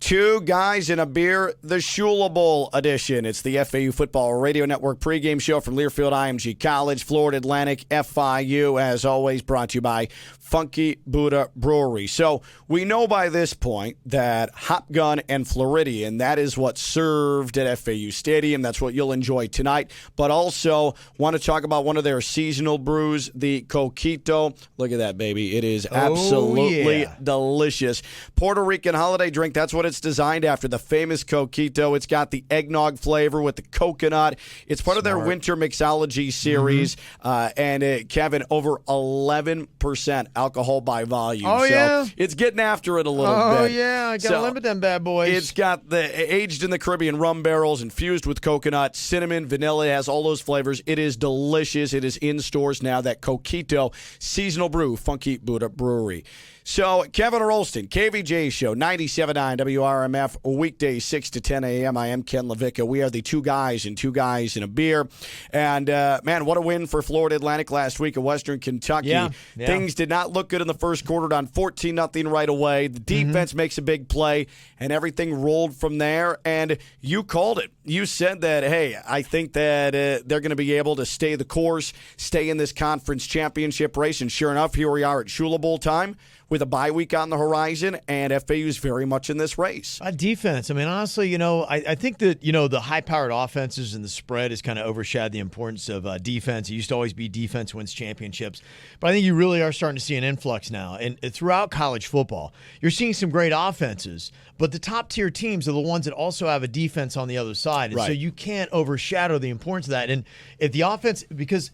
Two guys and a beer, the Shula Bowl edition. It's the FAU Football Radio Network pregame show from Learfield IMG College, Florida Atlantic, FIU, as always, brought to you by Funky Buddha Brewery. So we know by this point that Hop Gun and Floridian, that is what's served at FAU Stadium. That's what you'll enjoy tonight. But also want to talk about one of their seasonal brews, the Coquito. Look at that, baby. It is absolutely delicious. Puerto Rican holiday drink, that's what it's designed after, the famous Coquito. It's got the eggnog flavor with the coconut. It's part of their winter mixology series. And Kevin, over 11% alcohol by volume. Oh, yeah? It's getting after it a little bit. Oh, yeah. I got to limit them bad boys. It's got the aged in the Caribbean rum barrels infused with coconut, cinnamon, vanilla. It has all those flavors. It is delicious. It is in stores now. That Coquito seasonal brew, Funky Buddha Brewery. So, Kevin Rolston, KVJ Show, 97.9 WRMF, weekdays 6 to 10 a.m. I am Ken Lavicka. We are the two guys and a beer. And, man, what a win for Florida Atlantic last week at Western Kentucky. Yeah. Things did not look good in the first quarter, down 14-0 right away. The defense makes a big play, and everything rolled from there. And you called it. You said that, hey, I think that they're going to be able to stay the course, stay in this conference championship race. And sure enough, here we are at Shula Bowl time, with a bye week on the horizon, and FAU is very much in this race. Defense. I mean, honestly, I think that, the high-powered offenses and the spread has kind of overshadowed the importance of defense. It used to always be defense wins championships. But I think you really are starting to see an influx now. And throughout college football, you're seeing some great offenses, but the top-tier teams are the ones that also have a defense on the other side. And so you can't overshadow the importance of that. And if the offense, because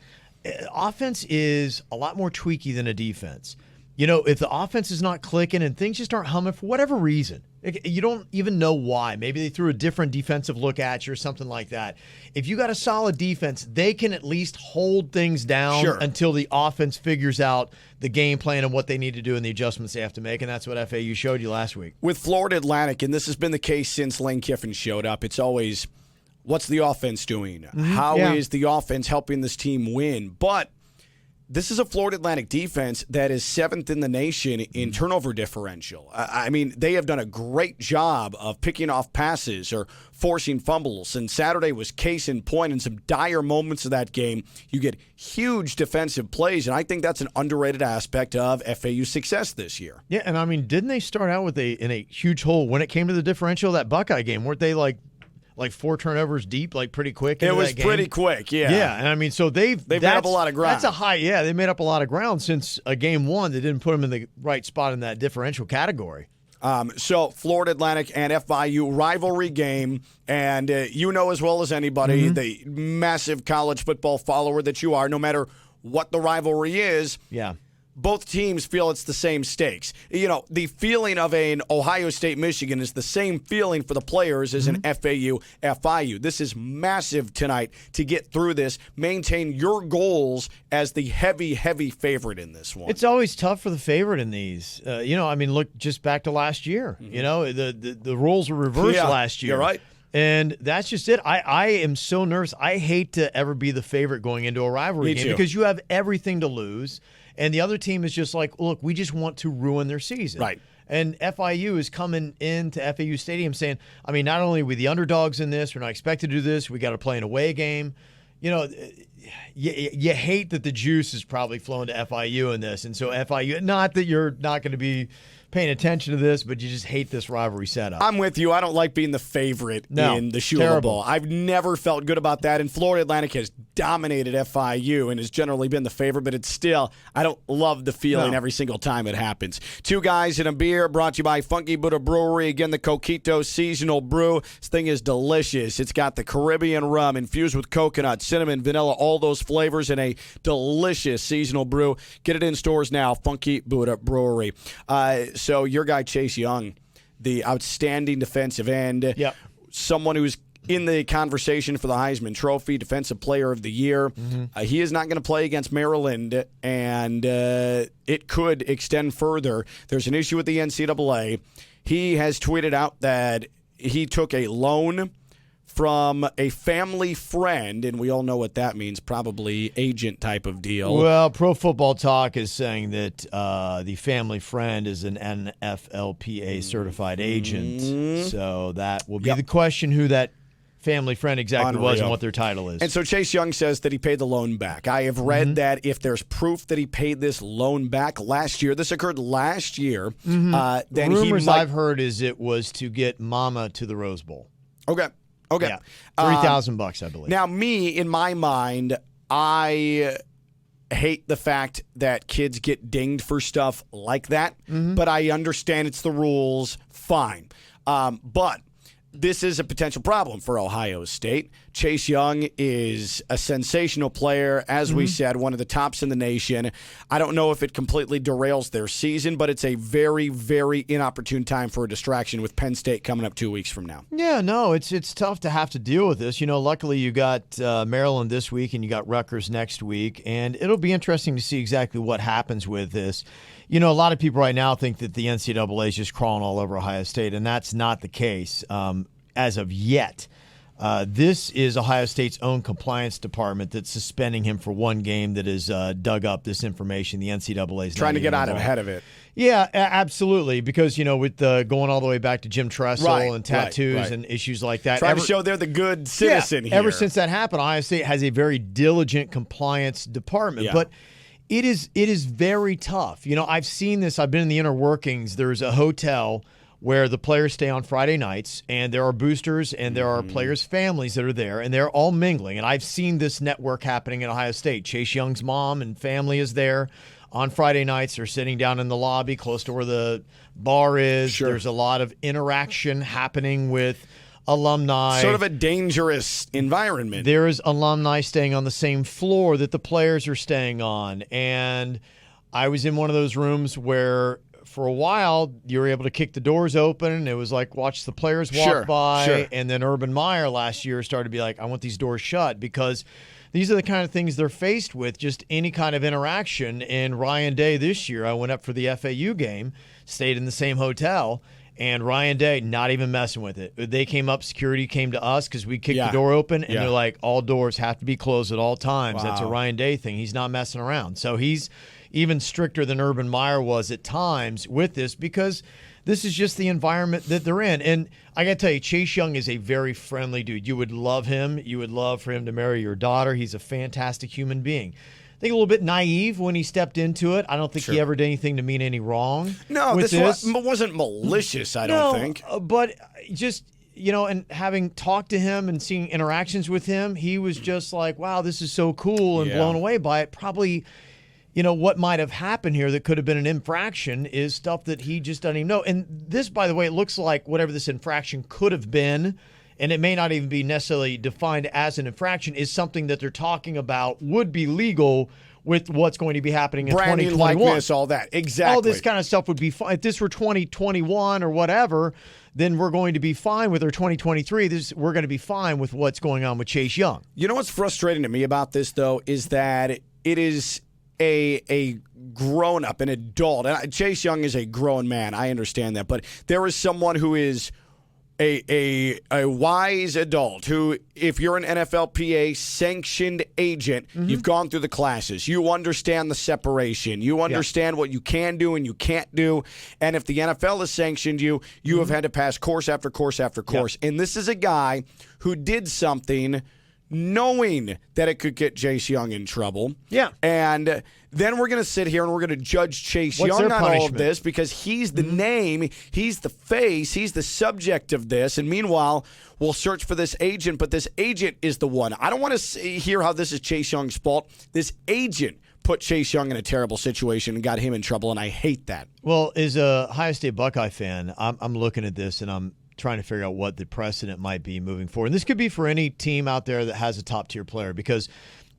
offense is a lot more tweaky than a defense. If the offense is not clicking and things just aren't humming for whatever reason, you don't even know why. Maybe they threw a different defensive look at you or something like that. If you got a solid defense, they can at least hold things down until the offense figures out the game plan and what they need to do and the adjustments they have to make, and that's what FAU showed you last week. With Florida Atlantic, and this has been the case since Lane Kiffin showed up, it's always, what's the offense doing? How is the offense helping this team win? But this is a Florida Atlantic defense that is 7th in the nation in turnover differential. I mean, they have done a great job of picking off passes or forcing fumbles, and Saturday was case in point in some dire moments of that game. You get huge defensive plays, and I think that's an underrated aspect of FAU's success this year. Yeah, and I mean, didn't they start out with in a huge hole when it came to the differential, that Buckeye game? Weren't they like 4 turnovers deep, pretty quick? It was pretty quick, yeah. Yeah, and I mean, so they've made up a lot of ground. That's a high, they made up a lot of ground since game one. They didn't put them in the right spot in that differential category. So Florida Atlantic and FIU rivalry game, and you know as well as anybody, the massive college football follower that you are, no matter what the rivalry is. Yeah. Both teams feel it's the same stakes. The feeling of an Ohio State-Michigan is the same feeling for the players as an FAU-FIU. This is massive tonight to get through this, maintain your goals as the heavy, heavy favorite in this one. It's always tough for the favorite in these. Look just back to last year. The roles were reversed last year. You're right. And that's just it. I am so nervous. I hate to ever be the favorite going into a rivalry game because you have everything to lose. And the other team is just like, look, we just want to ruin their season. Right. And FIU is coming into FAU Stadium saying, I mean, not only are we the underdogs in this, we're not expected to do this, we got to play an away game. You hate that the juice is probably flowing to FIU in this. And so FIU, not that you're not going to be paying attention to this, but you just hate this rivalry setup. I'm with you. I don't like being the favorite in the Shula Bowl. I've never felt good about that, and Florida Atlantic has dominated FIU and has generally been the favorite, but it's still, I don't love the feeling every single time it happens. Two guys and a beer, brought to you by Funky Buddha Brewery. Again, the Coquito seasonal brew. This thing is delicious. It's got the Caribbean rum infused with coconut, cinnamon, vanilla, all those flavors in a delicious seasonal brew. Get it in stores now, Funky Buddha Brewery. So your guy Chase Young, the outstanding defensive end, someone who's in the conversation for the Heisman Trophy, Defensive Player of the Year. He is not going to play against Maryland, and it could extend further. There's an issue with the NCAA. He has tweeted out that he took a loan from a family friend, and we all know what that means, probably agent type of deal. Well, Pro Football Talk is saying that the family friend is an NFLPA certified agent. So that will be the question, who that family friend exactly was and what their title is. And so Chase Young says that he paid the loan back. I have read that if there's proof that he paid this loan back last year, this occurred last year, then Rumors I've heard is it was to get Mama to the Rose Bowl. Okay. Yeah. $3,000, I believe. Now, in my mind, I hate the fact that kids get dinged for stuff like that, but I understand it's the rules. Fine. But this is a potential problem for Ohio State. Chase Young is a sensational player, as we said, one of the tops in the nation. I don't know if it completely derails their season, but it's a very, very inopportune time for a distraction with Penn State coming up 2 weeks from now. Yeah, no, it's tough to have to deal with this. Luckily you got Maryland this week and you got Rutgers next week, and it'll be interesting to see exactly what happens with this. A lot of people right now think that the NCAA is just crawling all over Ohio State, and that's not the case as of yet. This is Ohio State's own compliance department that's suspending him for one game that has dug up this information. The NCAA is trying to get out ahead of it. Yeah, absolutely. Because, with going all the way back to Jim Tressel and tattoos and issues like that. Trying to show they're the good citizen here. Ever since that happened, Ohio State has a very diligent compliance department. Yeah. But it is very tough. I've seen this. I've been in the inner workings. There's a hotel where the players stay on Friday nights, and there are boosters and there are players' families that are there, and they're all mingling. And I've seen this network happening at Ohio State. Chase Young's mom and family is there on Friday nights. They're sitting down in the lobby close to where the bar is. Sure. There's a lot of interaction happening with alumni. Sort of a dangerous environment. There is alumni staying on the same floor that the players are staying on. And I was in one of those rooms where for a while, you were able to kick the doors open. It was like, watch the players walk by. Sure. And then Urban Meyer last year started to be like, I want these doors shut, because these are the kind of things they're faced with, just any kind of interaction. And Ryan Day this year, I went up for the FAU game, stayed in the same hotel, and Ryan Day, not even messing with it. They came up, security came to us because we kicked the door open, and they're like, all doors have to be closed at all times. Wow. That's a Ryan Day thing. He's not messing around. So he's even stricter than Urban Meyer was at times with this, because this is just the environment that they're in. And I got to tell you, Chase Young is a very friendly dude. You would love him. You would love for him to marry your daughter. He's a fantastic human being. I think a little bit naive when he stepped into it. I don't think he ever did anything to mean any wrong. No, this wasn't malicious, I don't think. But just, and having talked to him and seeing interactions with him, he was just like, wow, this is so cool, and blown away by it. Probably, what might have happened here that could have been an infraction is stuff that he just doesn't even know. And this, by the way, it looks like whatever this infraction could have been, and it may not even be necessarily defined as an infraction, is something that they're talking about would be legal with what's going to be happening in branding, 2021. likeness, all that. Exactly. All this kind of stuff would be fine. If this were 2021 or whatever, then we're going to be fine with our 2023. We're going to be fine with what's going on with Chase Young. You know what's frustrating to me about this, though, is that it is a grown-up, an adult. And Chase Young is a grown man. I understand that. But there is someone who is a wise adult who, if you're an NFLPA sanctioned agent, you've gone through the classes. You understand the separation. You understand what you can do and you can't do. And if the NFL has sanctioned you, you have had to pass course after course after course. And this is a guy who did something knowing that it could get Chase Young in trouble. Yeah. And then we're going to sit here and we're going to judge Chase Young on all of this, because he's the name, he's the face, he's the subject of this. And meanwhile, we'll search for this agent, but this agent is the one. I don't want to hear how this is Chase Young's fault. This agent put Chase Young in a terrible situation and got him in trouble, and I hate that. Well, as a Ohio State Buckeye fan, I'm looking at this and I'm trying to figure out what the precedent might be moving forward. And this could be for any team out there that has a top-tier player, because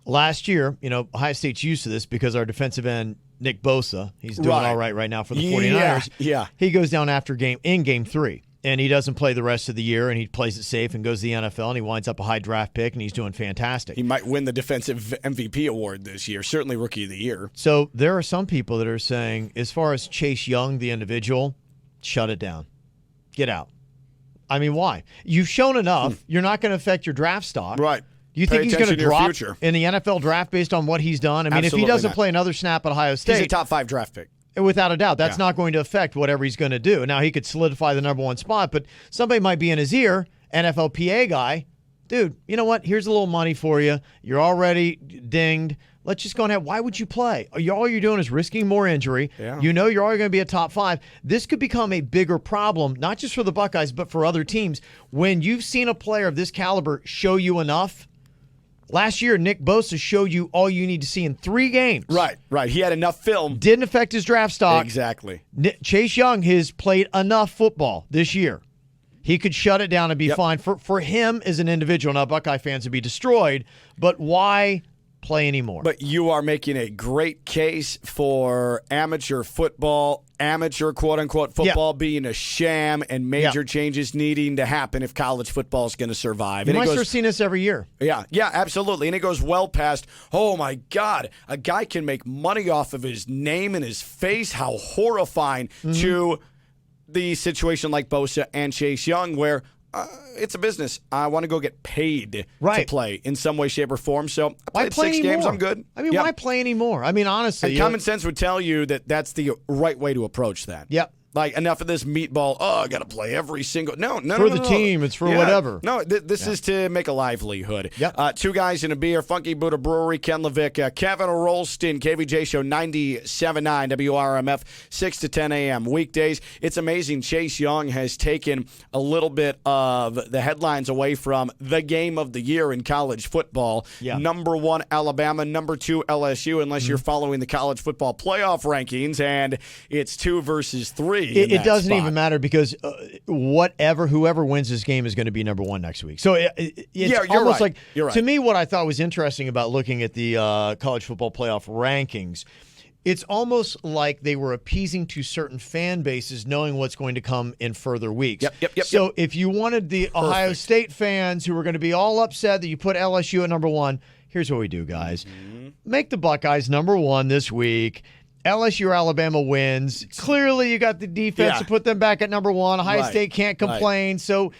last year, Ohio State's used to this because our defensive end, Nick Bosa, he's doing all right now for the 49ers. Yeah. He goes down after game 3, and he doesn't play the rest of the year, and he plays it safe and goes to the NFL, and he winds up a high draft pick, and he's doing fantastic. He might win the defensive MVP award this year, certainly Rookie of the Year. So there are some people that are saying, as far as Chase Young, the individual, shut it down. Get out. I mean, why? You've shown enough. You're not going to affect your draft stock. Right. Do you think he's going to drop future. in the NFL draft based on what he's done? I mean, Absolutely if he doesn't not. play another snap at Ohio State. He's a top 5 draft pick. Without a doubt, that's not going to affect whatever he's going to do. Now, he could solidify the number 1 spot, but somebody might be in his ear, NFLPA guy, dude, you know what? Here's a little money for you. You're already dinged. Let's just go ahead. Why would you play? All you're doing is risking more injury. Yeah. You know you're already going to be a top 5. This could become a bigger problem, not just for the Buckeyes, but for other teams. When you've seen a player of this caliber show you enough, last year, Nick Bosa showed you all you need to see in 3 games. Right. He had enough film. Didn't affect his draft stock. Exactly. Chase Young has played enough football this year. He could shut it down and be fine. For him as an individual, now Buckeye fans would be destroyed, but why play anymore? But you are making a great case for amateur football, amateur quote-unquote football being a sham and major changes needing to happen if college football is going to survive. You might start seeing this every year. Yeah, absolutely. And it goes well past, oh my God, a guy can make money off of his name and his face. How horrifying to the situation like Bosa and Chase Young where it's a business. I want to go get paid to play in some way, shape, or form. So I played 6 games. I'm good. I mean, why play anymore? I mean, honestly. And common sense would tell you that that's the right way to approach that. Yep. Like, enough of this meatball, I got to play every single... No. For the team, it's for whatever. No, this is to make a livelihood. Yep. 2 guys in a beer, Funky Buddha Brewery, Ken Lavicka, Kevin Rolston, KVJ Show 97.9, WRMF, 6 to 10 a.m. weekdays. It's amazing. Chase Young has taken a little bit of the headlines away from the game of the year in college football. Yeah. Number 1, Alabama. Number 2, LSU, unless you're following the college football playoff rankings, and it's 2 versus 3. It doesn't even matter because whoever wins this game is going to be number 1 next week. So it's almost like, to me, what I thought was interesting about looking at the college football playoff rankings, it's almost like they were appeasing to certain fan bases knowing what's going to come in further weeks. So if you wanted the Ohio State fans who were going to be all upset that you put LSU at number 1, here's what we do, guys. Make the Buckeyes number 1 this week. LSU or Alabama wins. Clearly, you got the defense to put them back at number 1. Ohio State can't complain. So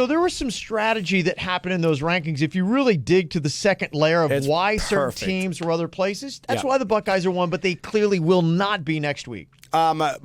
there was some strategy that happened in those rankings. If you really dig to the second layer of why certain teams or other places, that's why the Buckeyes are 1, but they clearly will not be next week.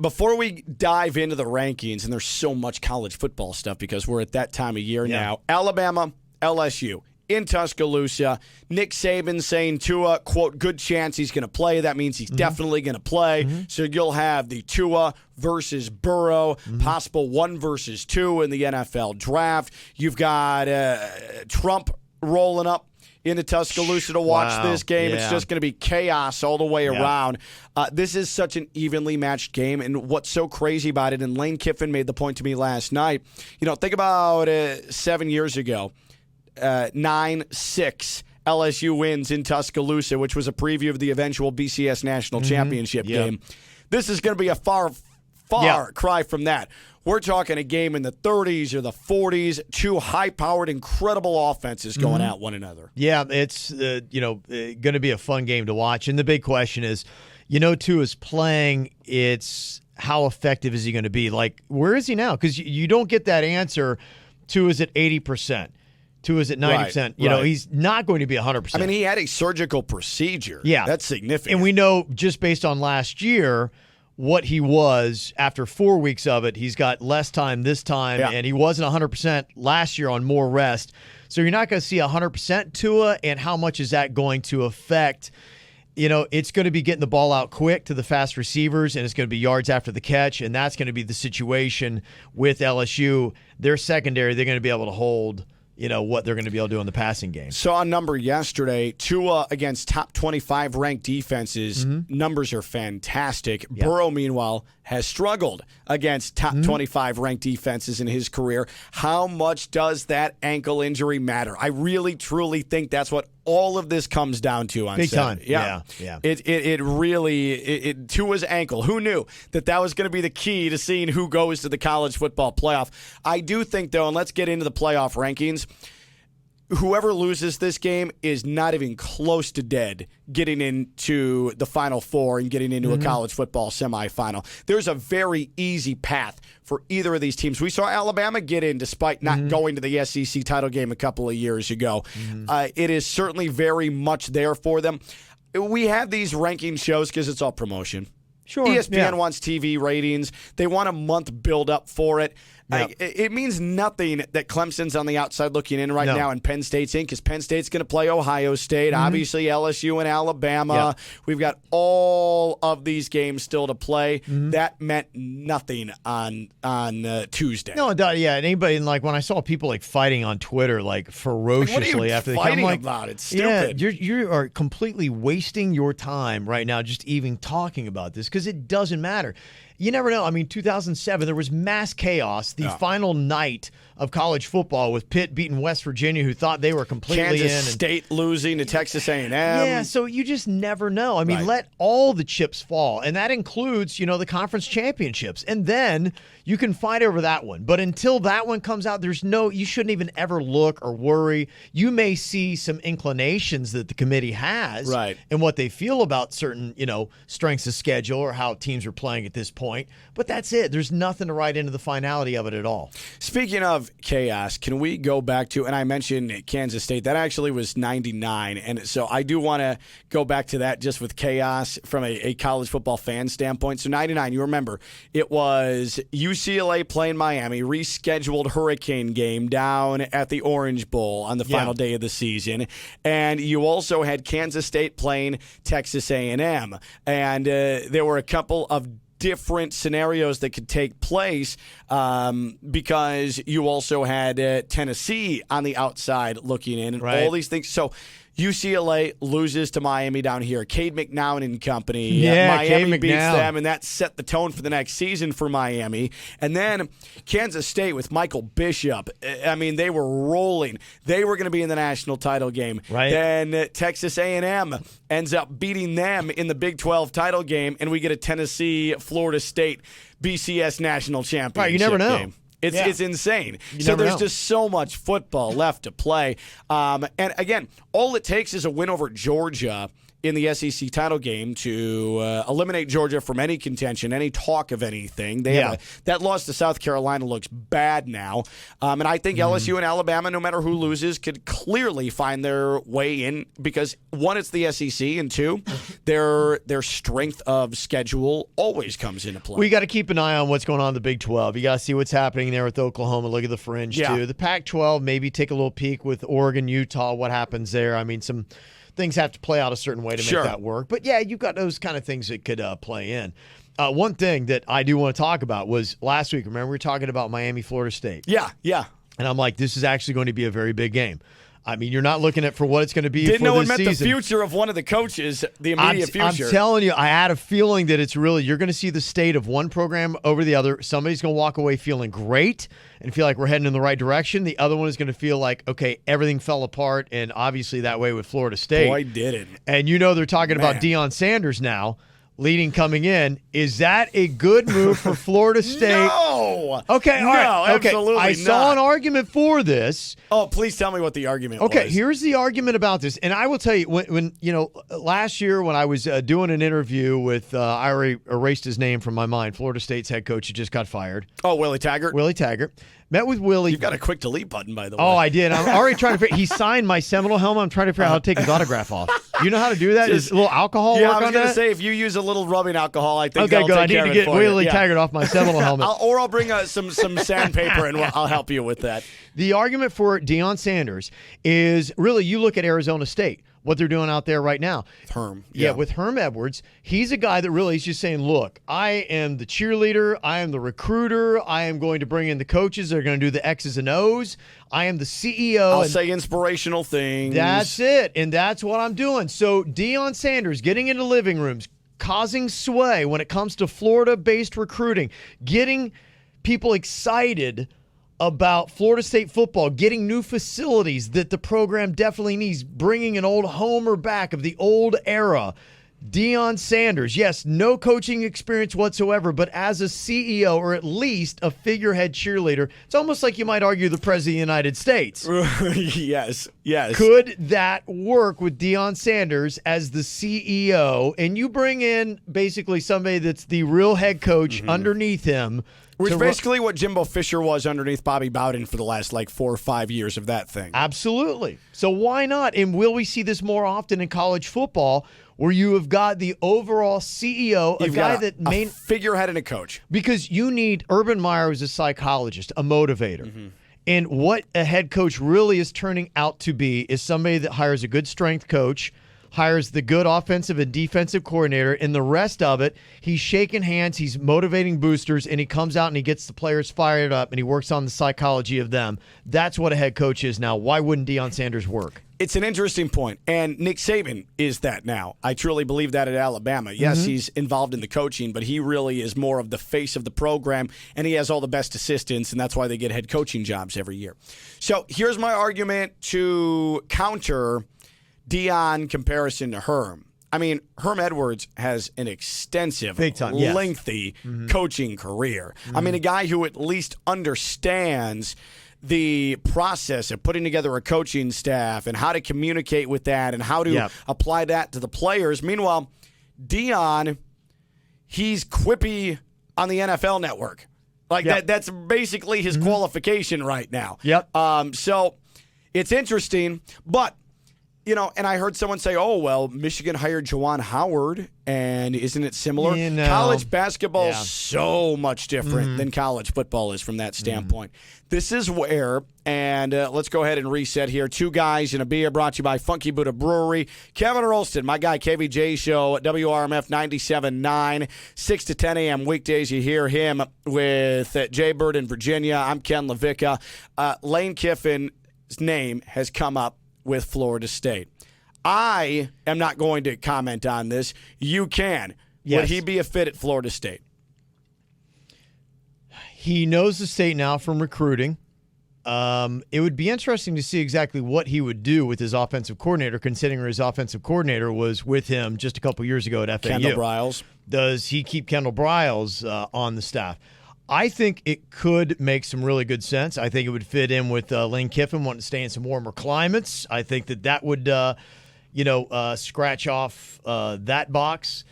Before we dive into the rankings, and there's so much college football stuff because we're at that time of year now, Alabama, LSU. In Tuscaloosa, Nick Saban saying Tua, quote, good chance he's going to play. That means he's definitely going to play. So you'll have the Tua versus Burrow, possible 1 versus 2 in the NFL draft. You've got Trump rolling up into Tuscaloosa to watch this game. It's just going to be chaos all the way around. This is such an evenly matched game, and what's so crazy about it, and Lane Kiffin made the point to me last night, think about 7 years ago. 9-6 LSU wins in Tuscaloosa, which was a preview of the eventual BCS National Championship game. This is going to be a far cry from that. We're talking a game in the 30s or the 40s, 2 high-powered, incredible offenses going at one another. Yeah, it's going to be a fun game to watch. And the big question is, Tua's playing, it's how effective is he going to be? Like, where is he now? Because you don't get that answer. Tua's at 80%. Tua's at 90%. He's not going to be 100%. I mean, he had a surgical procedure. Yeah. That's significant. And we know just based on last year what he was after 4 weeks of it. He's got less time this time, and he wasn't 100% last year on more rest. So you're not going to see 100% Tua, and how much is that going to affect? It's going to be getting the ball out quick to the fast receivers, and it's going to be yards after the catch, and that's going to be the situation with LSU. Their secondary, they're going to be able to hold what they're going to be able to do in the passing game. Saw a number yesterday. Tua against top 25 ranked defenses. Numbers are fantastic. Yep. Burrow, meanwhile, has struggled against top 25 ranked defenses in his career. How much does that ankle injury matter? I really, truly think that's what all of this comes down to on Big time. Yeah. It really Tua's ankle. Who knew that was going to be the key to seeing who goes to the college football playoff? I do think, though, and let's get into the playoff rankings, whoever loses this game is not even close to dead getting into the Final Four and getting into a college football semifinal. There's a very easy path for either of these teams. We saw Alabama get in despite not going to the SEC title game a couple of years ago. It is certainly very much there for them. We have these ranking shows because it's all promotion. Sure. ESPN wants TV ratings. They want a month build up for it. Yep. It means nothing that Clemson's on the outside looking in right now and Penn State's in because Penn State's going to play Ohio State, obviously LSU and Alabama. Yep. We've got all of these games still to play. That meant nothing on Tuesday. No, yeah. And anybody, like when I saw people like fighting on Twitter, like ferociously after the game, I'm like, about it? Stupid. Yeah, you are completely wasting your time right now just even talking about this because it doesn't matter. You never know. I mean, 2007, there was mass chaos. The final night of college football with Pitt beating West Virginia, who thought they were completely Kansas State losing to Texas A&M. Yeah, so you just never know. I mean, let all the chips fall, and that includes, the conference championships. And then you can fight over that one. But until that one comes out, you shouldn't even ever look or worry. You may see some inclinations that the committee has and what they feel about certain, strengths of schedule or how teams are playing at this point. But that's it. There's nothing to write into the finality of it at all. Speaking of chaos, can we go back to, and I mentioned Kansas State, that actually was 99, and so I do want to go back to that just with chaos from a college football fan standpoint. So 99, you remember, it was UCLA playing Miami, rescheduled hurricane game down at the Orange Bowl on the final day of the season, and you also had Kansas State playing Texas A&M, and there were a couple of different scenarios that could take place because you also had Tennessee on the outside looking in and all these things. So UCLA loses to Miami down here. Cade McNown and company. Miami beats them, and that set the tone for the next season for Miami. And then Kansas State with Michael Bishop. I mean, they were rolling. They were going to be in the national title game. Then Texas A&M ends up beating them in the Big 12 title game, and we get a Tennessee-Florida State BCS national championship you never know. game. It's insane. So there's just so much football left to play. And again, all it takes is a win over Georgia in the SEC title game to eliminate Georgia from any contention, any talk of anything. That loss to South Carolina looks bad now. And I think LSU and Alabama, no matter who loses, could clearly find their way in because, one, it's the SEC, and two, their strength of schedule always comes into play. We got to keep an eye on what's going on in the Big 12. You got to see what's happening there with Oklahoma. Look at the fringe, too. The Pac-12, maybe take a little peek with Oregon, Utah, what happens there. I mean, some things have to play out a certain way to make that work. But, yeah, you've got those kind of things that could play in. One thing that I do want to talk about was last week, remember we were talking about Miami, Florida State? Yeah. And I'm like, this is actually going to be a very big game. I mean, you're not looking at for what it's going to be Didn't for know this it meant season. the future of one of the coaches, the immediate future. I'm telling you, I had a feeling that it's really, you're going to see the state of one program over the other. Somebody's going to walk away feeling great and feel like we're heading in the right direction. The other one is going to feel like, okay, everything fell apart, and obviously that way with Florida State. Boy, did it. And they're talking about Deion Sanders now. Coming in. Is that a good move for Florida State? No. Okay, all right. Okay. Absolutely I saw an argument for this. Oh, please tell me what the argument was. Okay, here's the argument about this. And I will tell you, when last year when I was doing an interview with, I already erased his name from my mind, Florida State's head coach who just got fired. Oh, Willie Taggart? Willie Taggart. Met with Willie. You've got a quick delete button, by the way. Oh, I did. I'm already trying to figure. He signed my Seminole helmet. I'm trying to figure out how to take his autograph off. You know how to do that? Is a little alcohol work on that? I was going to say, if you use a little rubbing alcohol, I think okay, good. I need to get Willie Taggart off my Seminole helmet. I'll bring some sandpaper and I'll help you with that. The argument for Deion Sanders is really, you look at Arizona State, what they're doing out there right now. Herm. Yeah, with Herm Edwards, he's a guy that really is just saying, look, I am the cheerleader, I am the recruiter, I am going to bring in the coaches that are going to do the X's and O's, I am the CEO. I'll say inspirational things. That's it, and that's what I'm doing. So Deion Sanders getting into living rooms, causing sway when it comes to Florida-based recruiting, getting people excited about Florida State football, getting new facilities that the program definitely needs, bringing an old Homer back of the old era. Deion Sanders, yes, no coaching experience whatsoever, but as a CEO or at least a figurehead cheerleader, it's almost like you might argue the President of the United States. Yes. Could that work with Deion Sanders as the CEO, and you bring in basically somebody that's the real head coach underneath him? Which is basically what Jimbo Fisher was underneath Bobby Bowden for the last 4 or 5 years of that thing. Absolutely. So why not? And will we see this more often in college football, where you have got the overall CEO, You've got a figurehead and a coach? Because you need Urban Meyer as a psychologist, a motivator. And what a head coach really is turning out to be is somebody that hires a good strength coach, hires the good offensive and defensive coordinator, and the rest of it, he's shaking hands, he's motivating boosters, and he comes out and he gets the players fired up, and he works on the psychology of them. That's what a head coach is now. Why wouldn't Deion Sanders work? It's an interesting point, and Nick Saban is that now. I truly believe that at Alabama. Yes, he's involved in the coaching, but he really is more of the face of the program, and he has all the best assistants, and that's why they get head coaching jobs every year. So here's my argument to counter Deion comparison to Herm. I mean, Herm Edwards has an extensive, lengthy coaching career. I mean, a guy who at least understands the process of putting together a coaching staff and how to communicate with that and how to apply that to the players. Meanwhile, Deion, he's quippy on the NFL Network. That's basically his qualification right now. So it's interesting, but and I heard someone say, oh, well, Michigan hired Juwan Howard, and isn't it similar? College basketball is so much different than college football is from that standpoint. This is where, and let's go ahead and reset here. 2 Guys and a Beer brought to you by Funky Buddha Brewery. Kevin Rolston, my guy, KVJ Show, WRMF 97.9, 6 to 10 a.m. weekdays. You hear him with Jay Bird in Virginia. I'm Ken Lavicka. Lane Kiffin's name has come up with Florida State. I am not going to comment on this. You can. Yes. Would he be a fit at Florida State? He knows the state now from recruiting. It would be interesting to see exactly what he would do with his offensive coordinator, considering his offensive coordinator was with him just a couple years ago at FAU. Kendall Briles. Does he keep Kendall Briles on the staff? I think it could make some really good sense. I think it would fit in with Lane Kiffin wanting to stay in some warmer climates. I think that would, scratch off that box.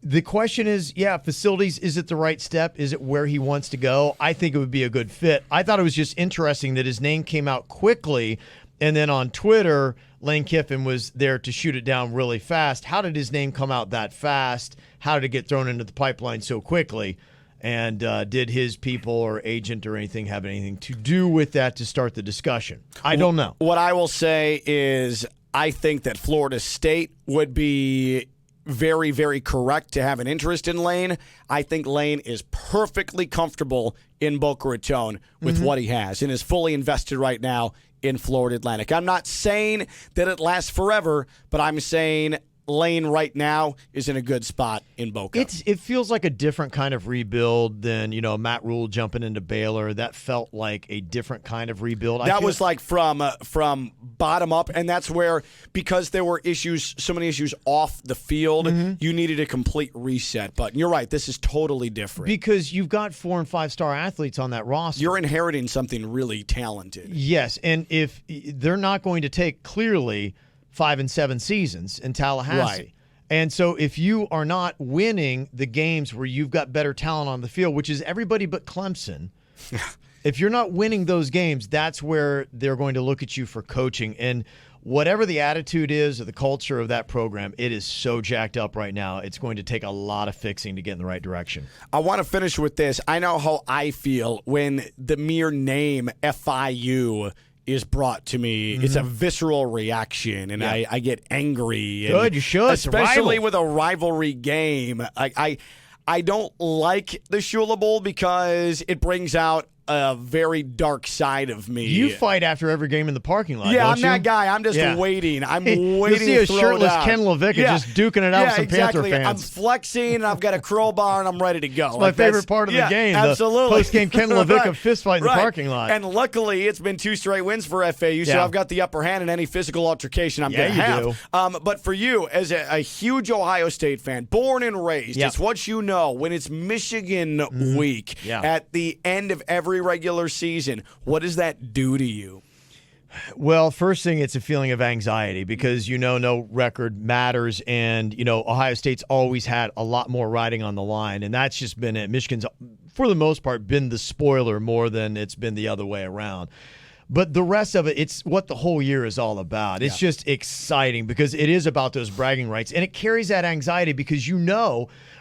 The question is, facilities, is it the right step? Is it where he wants to go? I think it would be a good fit. I thought it was just interesting that his name came out quickly, and then on Twitter, Lane Kiffin was there to shoot it down really fast. How did his name come out that fast? How did it get thrown into the pipeline so quickly? And did his people or agent or anything have anything to do with that to start the discussion? I don't know. What I will say is I think that Florida State would be very, very correct to have an interest in Lane. I think Lane is perfectly comfortable in Boca Raton with what he has and is fully invested right now in Florida Atlantic. I'm not saying that it lasts forever, but I'm saying Lane right now is in a good spot in Boca. It feels like a different kind of rebuild than, Matt Rule jumping into Baylor. That felt like a different kind of rebuild. That was like from bottom up, and that's where, because there were so many issues off the field, you needed a complete reset. But you're right, this is totally different. Because you've got 4- and 5-star athletes on that roster. You're inheriting something really talented. Yes, and if they're not going to take clearly 5 and 7 seasons in Tallahassee. Right. And so if you are not winning the games where you've got better talent on the field, which is everybody but Clemson, if you're not winning those games, that's where they're going to look at you for coaching. And whatever the attitude is or the culture of that program, it is so jacked up right now. It's going to take a lot of fixing to get in the right direction. I want to finish with this. I know how I feel when the mere name FIU is brought to me. It's a visceral reaction, and I get angry. Good, you should. Especially with a rivalry game. I don't like the Shula Bowl because it brings out a very dark side of me. You fight after every game in the parking lot. Yeah, don't I'm you? that guy. I'm just waiting. I'm waiting. You'll see a shirtless down. Ken Lavicka just duking it out with some exactly. Panther fans. I'm flexing, and I've got a crowbar, and I'm ready to go. It's my favorite part of the game. Absolutely. The post-game Ken Lavicka fist fight in the parking lot. And luckily, it's been 2 straight wins for FAU, so I've got the upper hand in any physical altercation I'm going to have. But for you, as a huge Ohio State fan, born and raised, it's what you know. When it's Michigan week at the end of every regular season, what does that do to you? Well, first thing, it's a feeling of anxiety because no record matters, and Ohio State's always had a lot more riding on the line, and that's just been it. Michigan's, for the most part, been the spoiler more than it's been the other way around. But the rest of it, it's what the whole year is all about. It's just exciting because it is about those bragging rights, and it carries that anxiety because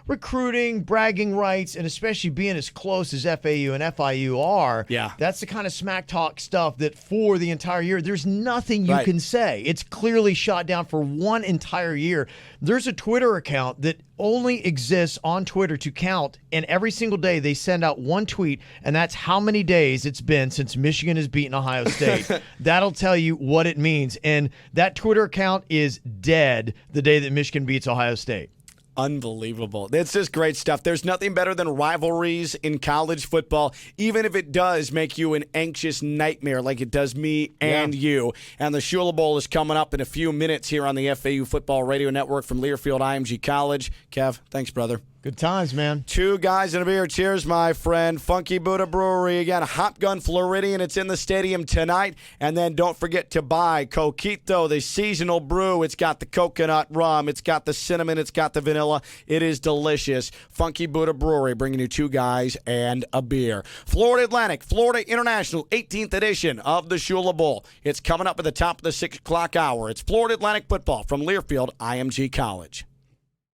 recruiting, bragging rights, and especially being as close as FAU and FIU are, that's the kind of smack talk stuff that for the entire year, there's nothing you can say. It's clearly shot down for one entire year. There's a Twitter account that only exists on Twitter to count, and every single day they send out one tweet, and that's how many days it's been since Michigan has beaten Ohio State. That'll tell you what it means. And that Twitter account is dead the day that Michigan beats Ohio State. Unbelievable. It's just great stuff. There's nothing better than rivalries in college football, even if it does make you an anxious nightmare like it does me and you. And the Shula Bowl is coming up in a few minutes here on the FAU Football Radio Network from Learfield IMG College. Kev, thanks, brother. Good times, man. 2 guys and a beer. Cheers, my friend. Funky Buddha Brewery. Again, Hop Gun Floridian. It's in the stadium tonight. And then don't forget to buy Coquito, the seasonal brew. It's got the coconut rum. It's got the cinnamon. It's got the vanilla. It is delicious. Funky Buddha Brewery bringing you 2 guys and a beer. Florida Atlantic, Florida International, 18th edition of the Shula Bowl. It's coming up at the top of the 6 o'clock hour. It's Florida Atlantic football from Learfield IMG College.